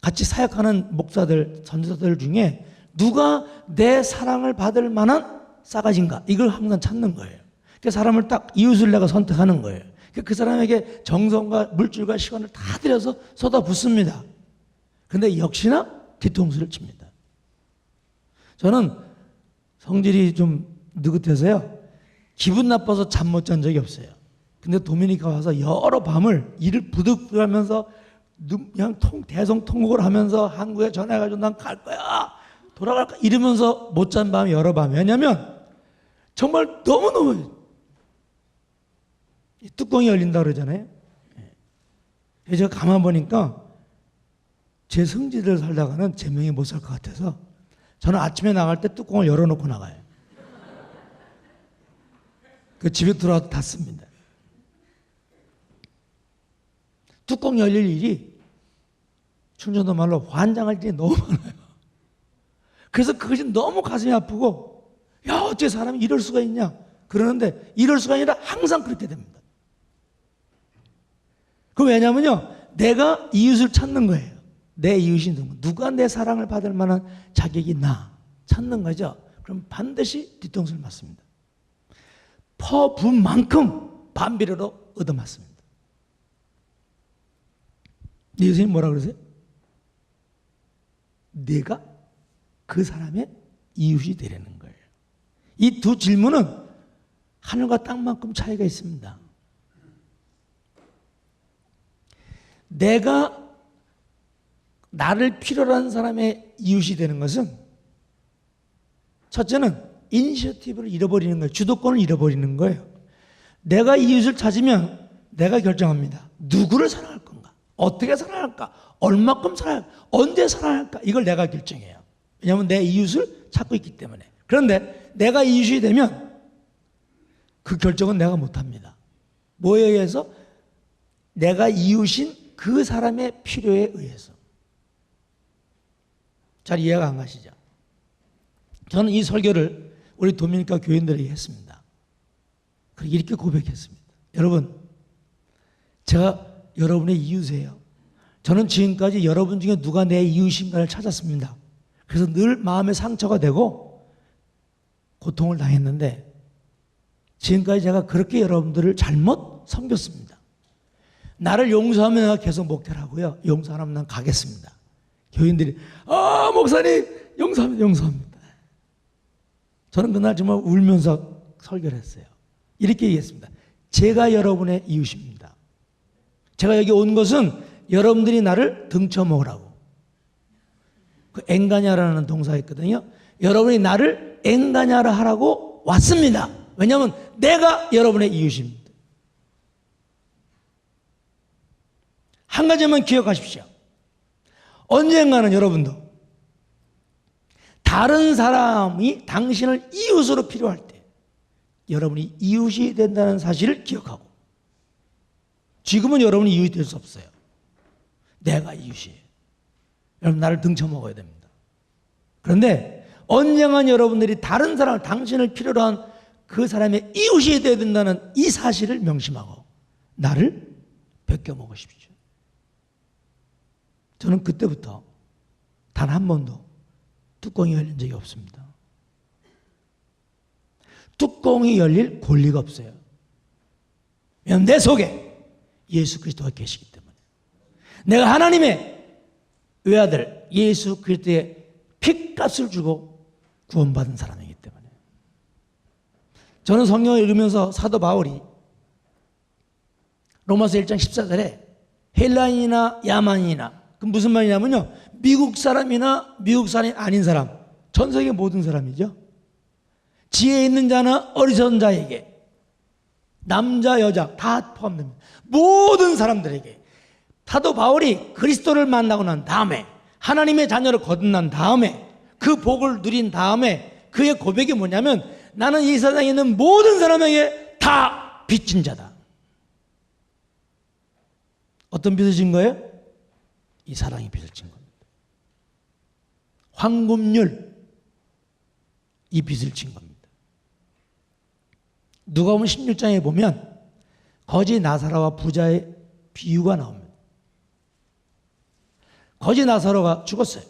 Speaker 1: 같이 사역하는 목사들, 전도사들 중에 누가 내 사랑을 받을 만한 싸가지인가, 이걸 항상 찾는 거예요. 그 사람을 딱 이웃을 내가 선택하는 거예요. 그 사람에게 정성과 물질과 시간을 다 들여서 쏟아붓습니다. 근데 역시나 뒤통수를 칩니다. 저는 성질이 좀 느긋해서요, 기분 나빠서 잠 못 잔 적이 없어요. 근데 도미니카 와서 여러 밤을 이를 부득부득하면서 그냥 대성통곡을 하면서 한국에 전화해가지고 난 갈 거야, 돌아갈까 이러면서 못 잔 밤이 여러 밤. 왜냐면 정말 너무너무 뚜껑이 열린다 그러잖아요. 제가 가만 보니까 제 성질대로 살다가는 제 명이 못 살 것 같아서 저는 아침에 나갈 때 뚜껑을 열어놓고 나가요. 그 집에 들어와서 닫습니다. 뚜껑 열릴 일이 충청도 말로 환장할 일이 너무 많아요. 그래서 그것이 너무 가슴이 아프고, 야, 어째 사람이 이럴 수가 있냐 그러는데 이럴 수가 아니라 항상 그렇게 됩니다. 그 왜냐면요, 내가 이웃을 찾는 거예요. 내 이웃이 누가 내 사랑을 받을 만한 자격이 있나 찾는 거죠. 그럼 반드시 뒤통수를 맞습니다. 퍼부은 만큼 반비례로 얻어맞습니다. 예수님 뭐라 그러세요? 내가 그 사람의 이웃이 되려는 거예요. 이 두 질문은 하늘과 땅만큼 차이가 있습니다. 내가 나를 필요로 하는 사람의 이웃이 되는 것은 첫째는 이니셔티브를 잃어버리는 거예요. 주도권을 잃어버리는 거예요. 내가 이웃을 찾으면 내가 결정합니다. 누구를 사랑할 건가? 어떻게 사랑할까? 얼마큼 사랑할까? 언제 사랑할까? 이걸 내가 결정해요. 왜냐하면 내 이웃을 찾고 있기 때문에. 그런데 내가 이웃이 되면 그 결정은 내가 못합니다. 뭐에 의해서? 내가 이웃인 그 사람의 필요에 의해서. 잘 이해가 안 가시죠? 저는 이 설교를 우리 도미니카 교인들에게 했습니다. 그리고 이렇게 고백했습니다. 여러분, 제가 여러분의 이웃이에요. 저는 지금까지 여러분 중에 누가 내 이웃인가를 찾았습니다. 그래서 늘 마음에 상처가 되고 고통을 당했는데 지금까지 제가 그렇게 여러분들을 잘못 섬겼습니다. 나를 용서하면 내가 계속 목회를 하고요. 용서 안 하면 난 가겠습니다. 교인들이 목사님 용서합니다. 저는 그날 정말 울면서 설교를 했어요. 이렇게 얘기했습니다. 제가 여러분의 이웃입니다. 제가 여기 온 것은 여러분들이 나를 등쳐먹으라고. 그 앵가냐라는 동사가 있거든요. 여러분이 나를 앵가냐라 하라고 왔습니다. 왜냐하면 내가 여러분의 이웃입니다. 한 가지만 기억하십시오. 언젠가는 여러분도 다른 사람이 당신을 이웃으로 필요할 때 여러분이 이웃이 된다는 사실을 기억하고, 지금은 여러분이 이웃이 될 수 없어요. 내가 이웃이에요. 여러분 나를 등쳐먹어야 됩니다. 그런데 언젠가 여러분들이 다른 사람을 당신을 필요로 한 그 사람의 이웃이 되어야 된다는 이 사실을 명심하고 나를 베껴먹으십시오. 저는 그때부터 단 한 번도 뚜껑이 열린 적이 없습니다. 뚜껑이 열릴 권리가 없어요. 왜냐하면 내 속에 예수 그리스도가 계시기 때문에. 내가 하나님의 외아들 예수 그리스도의 핏값을 주고 구원받은 사람이기 때문에. 저는 성경을 읽으면서 사도 바울이 로마서 1장 14절에 헬라인이나 야만인이나, 그 무슨 말이냐면요, 미국 사람이나 미국 사람이 아닌 사람, 전 세계 모든 사람이죠. 지혜 있는 자나 어리석은 자에게, 남자 여자 다 포함됩니다. 모든 사람들에게 사도 바울이 그리스도를 만나고 난 다음에, 하나님의 자녀를 거듭난 다음에, 그 복을 누린 다음에 그의 고백이 뭐냐면, 나는 이 세상에 있는 모든 사람에게 다 빚진 자다. 어떤 빚을 진 거예요? 이 사랑이 빚을 진 겁니다. 황금률, 이 빚을 진 겁니다. 누가복음 16장에 보면 거지 나사로와 부자의 비유가 나옵니다. 거지 나사로가 죽었어요.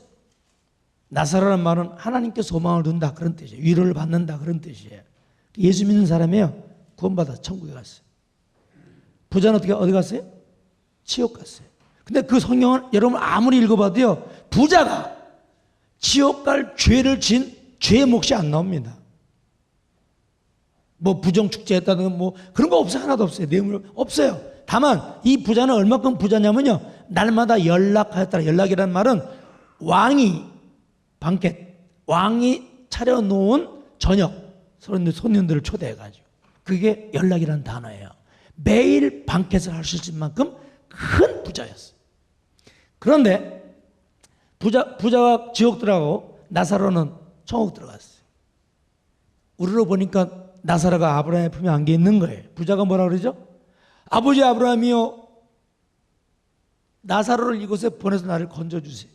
Speaker 1: 나사로라는 말은 하나님께 소망을 둔다 그런 뜻이에요. 위로를 받는다 그런 뜻이에요. 예수 믿는 사람이에요. 구원받아 천국에 갔어요. 부자는 어디 갔어요? 지옥 갔어요. 근데 그 성경은 여러분 아무리 읽어봐도요, 부자가 지옥 갈 죄를 진 죄의 몫이 안 나옵니다. 뭐 부정축제했다든가 뭐 그런 거 없어요. 하나도 없어요. 뇌물 없어요. 다만 이 부자는 얼마큼 부자냐면요, 날마다 연락하였다. 연락이라는 말은 왕이 차려놓은 저녁 손님들을 초대해가지고, 그게 연락이라는 단어예요. 매일 방켓을 할 수 있을 만큼 큰 부자였어요. 그런데 부자가 지옥 들어가고 나사로는 천국 들어갔어요. 우리로 보니까 나사로가 아브라함의 품에 안겨 있는 거예요. 부자가 뭐라 그러죠? 아버지 아브라함이요, 나사로를 이곳에 보내서 나를 건져주세요.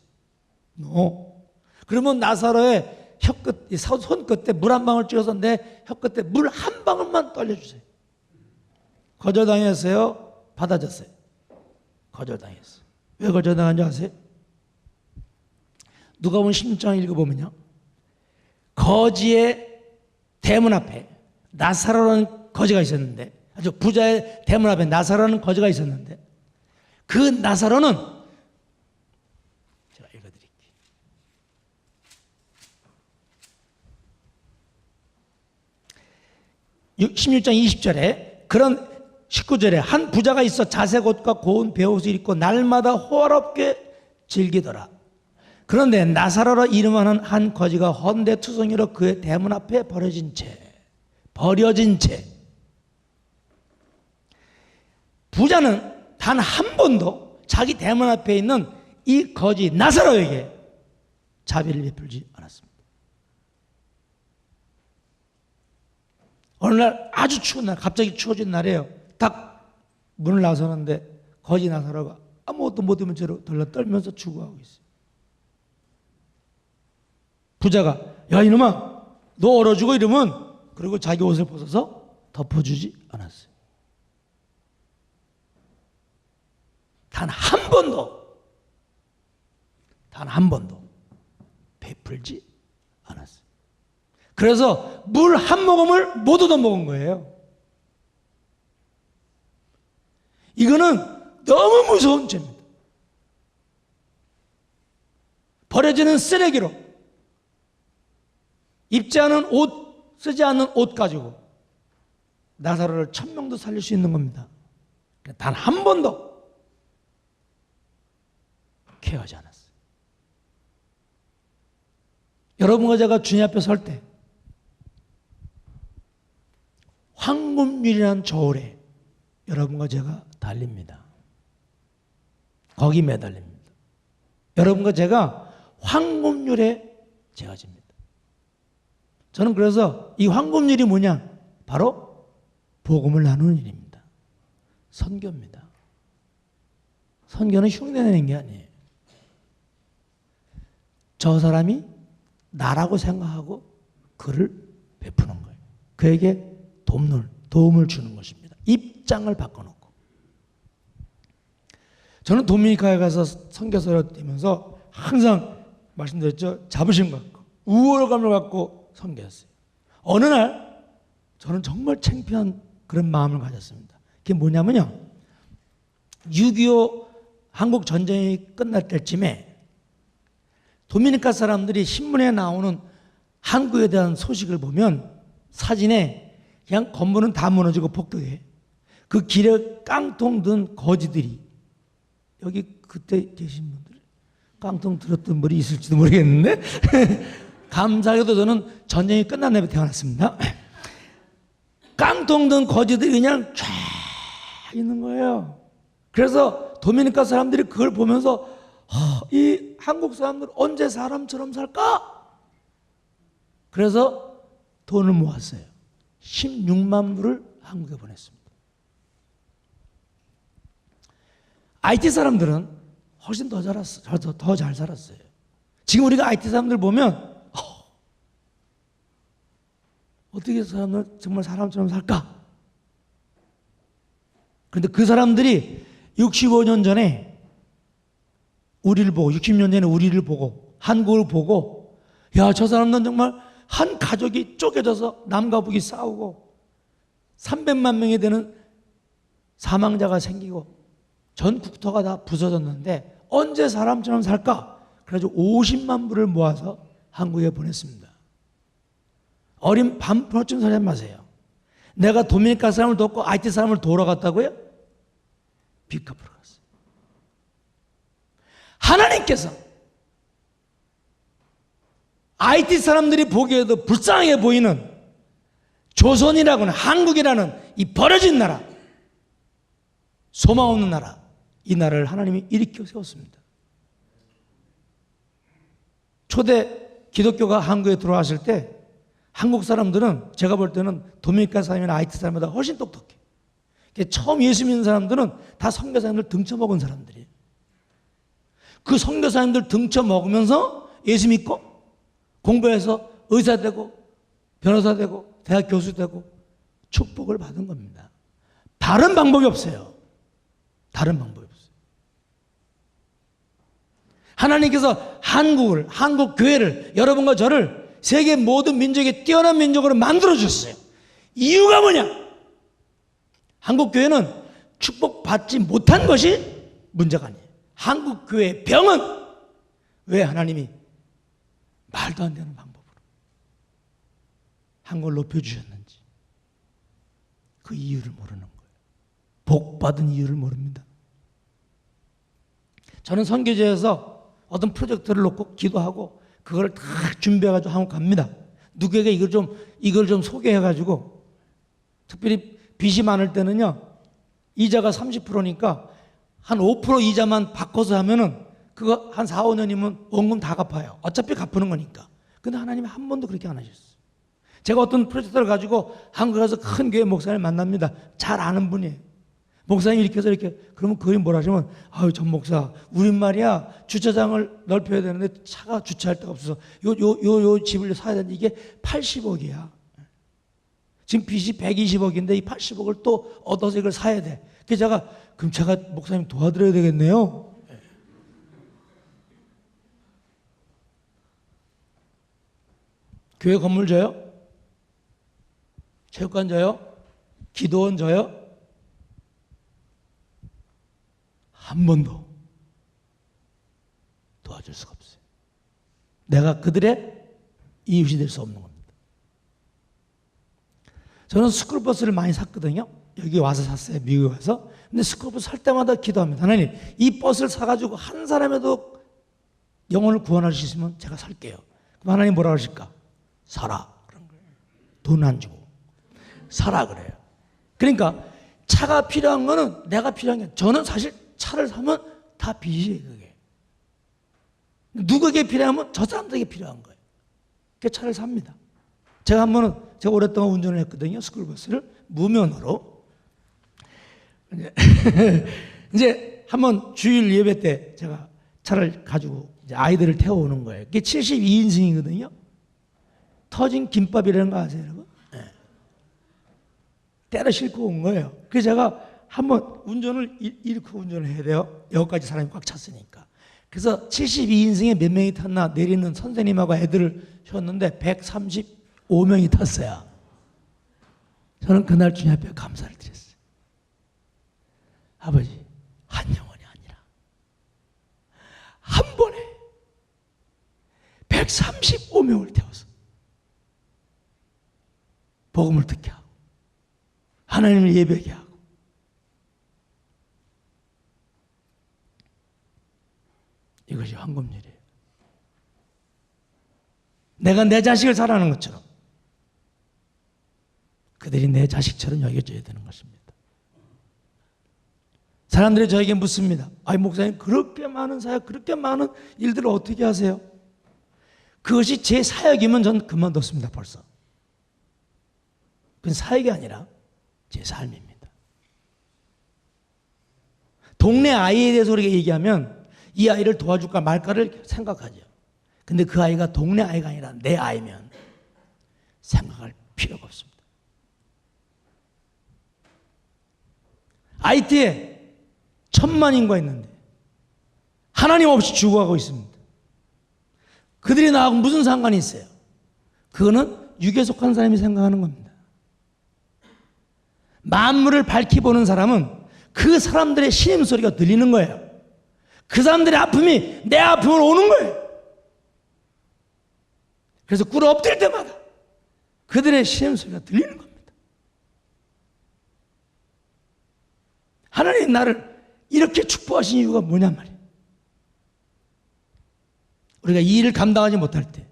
Speaker 1: 그러면 나사로의 손끝에 물 한 방울 찍어서 내 혀끝에 물 한 방울만 떨려주세요. 거절당했어요? 받아줬어요? 거절당했어요. 왜 거절당한지 아세요? 누가복음 16장 읽어보면요, 거지의 대문 앞에 나사로라는 거지가 있었는데, 아주 부자의 대문 앞에 나사로라는 거지가 있었는데, 그 나사로는, 제가 읽어드릴게요. 16장 20절에 그런 19절에 한 부자가 있어 자색 옷과 고운 베옷을 입고 날마다 호화롭게 즐기더라. 그런데 나사로라 이름하는 한 거지가 헌데투성이로 그의 대문 앞에 버려진 채 부자는 단 한 번도 자기 대문 앞에 있는 이 거지 나사로에게 자비를 베풀지 않았습니다. 어느 날 아주 추운 날, 갑자기 추워진 날이에요. 딱 문을 나서는데 거지 나사로가 아무것도 못 입은 채로 덜렁 떨면서 죽어가고 있어요. 부자가 야 이놈아 너 얼어 죽어 이러면, 그리고 자기 옷을 벗어서 덮어주지 않았어요. 단 한 번도 베풀지 않았어요. 그래서 물 한 모금을 못 얻어먹은 거예요. 이거는 너무 무서운 죄입니다. 버려지는 쓰레기로, 입지 않은 옷, 쓰지 않는 옷 가지고 나사로를 1000명도 살릴 수 있는 겁니다. 단 한 번도 케어하지 않았어요. 여러분과 제가 주님 앞에 설 때 황금률이라는 저울에 여러분과 제가 달립니다. 거기 매달립니다. 여러분과 제가 황금률에 제어집니다. 저는 그래서 이 황금률이 뭐냐? 바로 복음을 나누는 일입니다. 선교입니다. 선교는 흉내내는 게 아니에요. 저 사람이 나라고 생각하고 그를 베푸는 거예요. 그에게 도움을 주는 것입니다. 입장을 바꿔놓고. 저는 도미니카에 가서 선교사를 뛰면서 항상 말씀드렸죠. 자부심 갖고 우월감을 갖고 선교했어요. 어느 날 저는 정말 창피한 그런 마음을 가졌습니다. 그게 뭐냐면요, 6.25 한국 전쟁이 끝날 때쯤에 도미니카 사람들이 신문에 나오는 한국에 대한 소식을 보면 사진에 그냥 건물은 다 무너지고 폭격해. 그 길에 깡통 든 거지들이, 여기 그때 계신 분들 깡통 들었던 분이 있을지도 모르겠는데 감사하게도 저는 전쟁이 끝난 날에 태어났습니다. 깡통 든 거지들이 그냥 쫙 있는 거예요. 그래서 도미니카 사람들이 그걸 보면서 이 한국 사람들 언제 사람처럼 살까? 그래서 돈을 모았어요. 16만 불을 한국에 보냈습니다. IT 사람들은 훨씬 더 잘 살았어요. 지금 우리가 IT 사람들 보면 어떻게 사람들 정말 사람처럼 살까? 그런데 그 사람들이 65년 전에 우리를 보고, 60년 전에 우리를 보고, 한국을 보고, 야, 저 사람들은 정말 한 가족이 쪼개져서 남과 북이 싸우고 300만 명이 되는 사망자가 생기고 전 국토가 다 부서졌는데 언제 사람처럼 살까? 그래가지고 50만 불을 모아서 한국에 보냈습니다. 어린 반포쯤 소리 하지 마세요. 내가 도미니카 사람을 돕고 IT 사람을 도우러 갔다고요? 빚 갚으러 갔어요. 하나님께서 IT 사람들이 보기에도 불쌍하게 보이는 조선이라고는, 한국이라는 이 버려진 나라, 소망 없는 나라, 이 나라를 하나님이 일으켜 세웠습니다. 초대 기독교가 한국에 들어왔을 때 한국 사람들은 제가 볼 때는 도미니카 사람이나 IT 사람보다 훨씬 똑똑해. 처음 예수 믿는 사람들은 다 선교사님들 등쳐먹은 사람들이에요. 그 선교사님들 등쳐먹으면서 예수 믿고 공부해서 의사 되고 변호사 되고 대학 교수 되고 축복을 받은 겁니다. 다른 방법이 없어요. 다른 방법이 없어요. 하나님께서 한국 교회를, 여러분과 저를 세계 모든 민족의 뛰어난 민족으로 만들어 주셨어요. 이유가 뭐냐? 한국 교회는 축복받지 못한 것이 문제가 아니에요. 한국 교회의 병은 왜 하나님이 말도 안 되는 방법으로 한국을 높여주셨는지 그 이유를 모르는 거예요. 복받은 이유를 모릅니다. 저는 선교제에서 어떤 프로젝트를 놓고 기도하고 그걸 다 준비해가지고 한국 갑니다. 누구에게 이걸 좀 소개해가지고, 특별히 빚이 많을 때는요, 이자가 30%니까 한 5% 이자만 바꿔서 하면은 그거 한 4, 5년이면 원금 다 갚아요. 어차피 갚는 거니까. 근데 하나님이 한 번도 그렇게 안 하셨어요. 제가 어떤 프로젝트를 가지고 한국에 가서 큰 교회 목사님을 만납니다. 잘 아는 분이에요. 목사님이 이렇게 해서 이렇게, 그러면 그분이 뭐라 하시면, 아유, 전 목사, 우린 말이야, 주차장을 넓혀야 되는데 차가 주차할 데가 없어서 요 집을 사야 되는데 이게 80억이야. 지금 빚이 120억인데 이 80억을 또 얻어서 이걸 사야 돼. 그래서 그럼 제가 목사님 도와드려야 되겠네요. 교회 건물 줘요? 체육관 줘요? 기도원 줘요? 한 번도 도와줄 수가 없어요. 내가 그들의 이웃이 될 수 없는 겁니다. 저는 스쿨버스를 많이 샀거든요. 여기 와서 샀어요. 미국에 와서. 근데 스쿨버스 살 때마다 기도합니다. 하나님, 이 버스를 사가지고 한 사람이라도 영혼을 구원할 수 있으면 제가 살게요. 그럼 하나님 뭐라고 하실까? 사라. 그런 거예요. 돈 안 주고. 사라 그래요. 그러니까 차가 필요한 거는 내가 필요한 게, 저는 사실 차를 사면 다 빚이에요, 그게. 누구에게 필요하면 저 사람들에게 필요한 거예요. 그 차를 삽니다. 제가 오랫동안 운전을 했거든요, 스쿨버스를. 무면허로. 이제 한번 주일 예배 때 제가 차를 가지고 이제 아이들을 태워오는 거예요. 그게 72인승이거든요. 터진 김밥이라는 거 아세요, 여러분? 네. 때려 싣고 온 거예요. 그래서 제가 한번 이렇게 운전을 해야 돼요. 여기까지 사람이 꽉 찼으니까. 그래서 72인승에 몇 명이 탔나 내리는 선생님하고 애들을 쉬었는데 135명이 탔어요. 저는 그날 주님 앞에 감사를 드렸어요. 아버지, 한 영혼이 아니라 한 번에 135명을 태워서 복음을 듣게 하고 하나님을 예배하게 하고, 이것이 황금률이에요. 내가 내 자식을 사랑하는 것처럼 그들이 내 자식처럼 여겨져야 되는 것입니다. 사람들이 저에게 묻습니다. 아이, 목사님, 그렇게 많은 사역, 그렇게 많은 일들을 어떻게 하세요? 그것이 제 사역이면 전 그만뒀습니다, 벌써. 그건 사역이 아니라 제 삶입니다. 동네 아이에 대해서 우리가 얘기하면 이 아이를 도와줄까 말까를 생각하죠. 근데 그 아이가 동네 아이가 아니라 내 아이면 생각할 필요가 없습니다. IT에 1000만 인구가 있는데 하나님 없이 죽어가고 있습니다. 그들이 나하고 무슨 상관이 있어요? 그거는 육에 속한 사람이 생각하는 겁니다. 만물을 밝히 보는 사람은 그 사람들의 신음소리가 들리는 거예요. 그 사람들의 아픔이 내 아픔으로 오는 거예요. 그래서 꿇어 엎드릴 때마다 그들의 신음소리가 들리는 겁니다. 하나님 나를 이렇게 축복하신 이유가 뭐냔 말이에요. 우리가 이 일을 감당하지 못할 때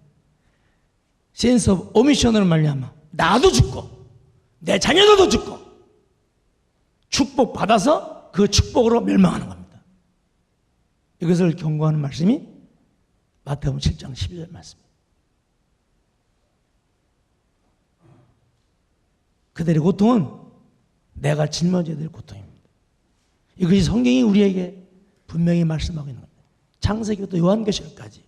Speaker 1: 센스 오브 오미션으로 말미암아 나도 죽고 내 자녀들도 죽고 축복받아서 그 축복으로 멸망하는 겁니다. 이것을 경고하는 말씀이 마태복음 7장 12절 말씀입니다. 그들의 고통은 내가 짊어져야 될 고통입니다. 이것이 성경이 우리에게 분명히 말씀하고 있는 겁니다. 창세기부터 요한계시록까지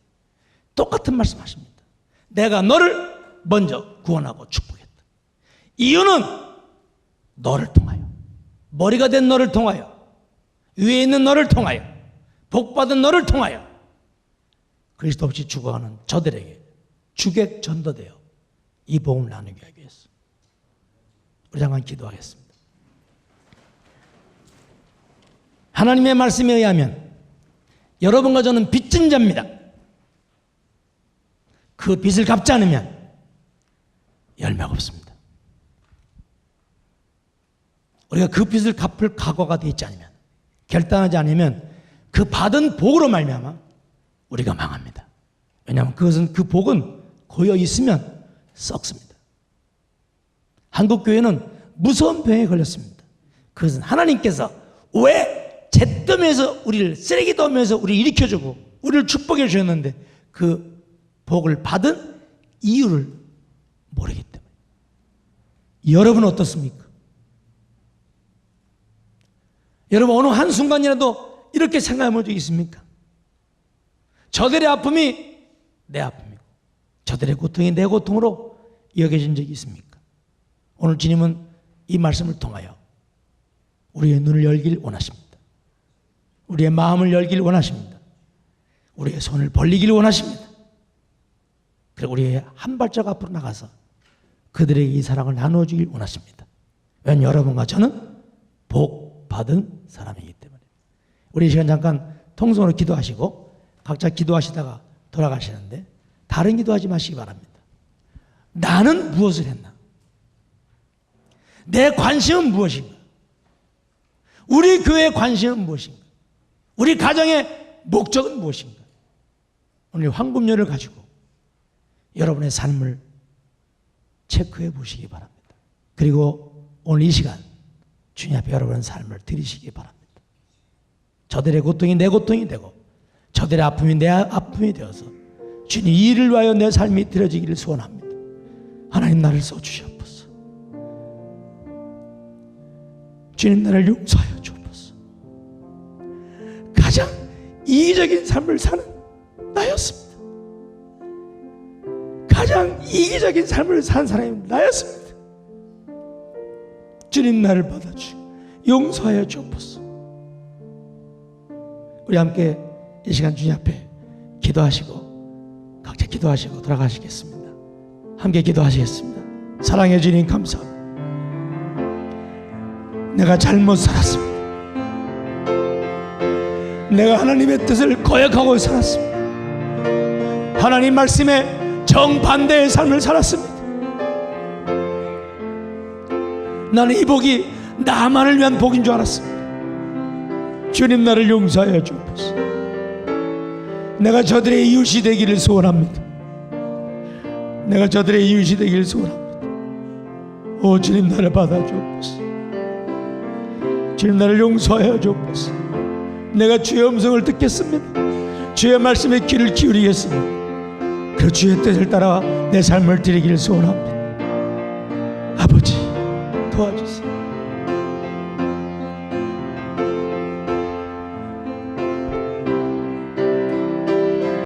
Speaker 1: 똑같은 말씀하십니다. 내가 너를 먼저 구원하고 축복했다. 이유는 너를 통하여, 머리가 된 너를 통하여, 위에 있는 너를 통하여, 복받은 너를 통하여 그리스도 없이 죽어가는 저들에게 주객 전도되어 이 복음을 나누게 하기 위해서 우리 잠깐 기도하겠습니다. 하나님의 말씀에 의하면 여러분과 저는 빚진 자입니다. 그 빚을 갚지 않으면 열매가 없습니다. 우리가 그 빚을 갚을 각오가 되어 있지 않으면, 결단하지 않으면 그 받은 복으로 말미암아 우리가 망합니다. 왜냐하면 그 복은 고여 있으면 썩습니다. 한국 교회는 무서운 병에 걸렸습니다. 그것은 하나님께서 왜 잿더미에서 우리를, 쓰레기더미에서 우리를 일으켜주고 우리를 축복해 주셨는데 그 복을 받은 이유를 모르기 때문에. 여러분은 어떻습니까? 여러분 어느 한순간이라도 이렇게 생각해 본 적이 있습니까? 저들의 아픔이 내 아픔이고 저들의 고통이 내 고통으로 여겨진 적이 있습니까? 오늘 주님은 이 말씀을 통하여 우리의 눈을 열길 원하십니다. 우리의 마음을 열길 원하십니다. 우리의 손을 벌리길 원하십니다. 그리고 우리의 한 발짝 앞으로 나가서 그들에게 이 사랑을 나누어 주길 원하십니다. 왜냐하면 여러분과 저는 복 받은 사람이기 때문에. 우리 이 시간 잠깐 통성으로 기도하시고 각자 기도하시다가 돌아가시는데 다른 기도하지 마시기 바랍니다. 나는 무엇을 했나? 내 관심은 무엇인가? 우리 교회의 관심은 무엇인가? 우리 가정의 목적은 무엇인가? 오늘 황금률을 가지고 여러분의 삶을 체크해 보시기 바랍니다. 그리고 오늘 이 시간 주님 앞에 여러분의 삶을 드리시기 바랍니다. 저들의 고통이 내 고통이 되고 저들의 아픔이 내 아픔이 되어서 주님 이 일을 위하여 내 삶이 드려지기를 소원합니다. 하나님 나를 써주시옵소서. 주님 나를 용서하여 주옵소서. 가장 이기적인 삶을 사는 나였습니다. 가장 이기적인 삶을 산 사람이 나였습니다. 주님 나를 받아주시고 용서하여 주옵소서. 우리 함께 이 시간 주님 앞에 기도하시고 각자 기도하시고 돌아가시겠습니다. 함께 기도하시겠습니다. 사랑해 주님 감사합니다. 내가 잘못 살았습니다. 내가 하나님의 뜻을 거역하고 살았습니다. 하나님 말씀에 정반대의 삶을 살았습니다. 나는 이 복이 나만을 위한 복인 줄 알았습니다. 주님 나를 용서하여 주옵소서. 내가 저들의 이웃이 되기를 소원합니다. 내가 저들의 이웃이 되기를 소원합니다. 오 주님 나를 받아주옵소서. 주님 나를 용서하여 주옵소서. 내가 주의 음성을 듣겠습니다. 주의 말씀에 귀를 기울이겠습니다. 그 주의 뜻을 따라 내 삶을 드리기를 소원합니다. 아버지 도와주세요.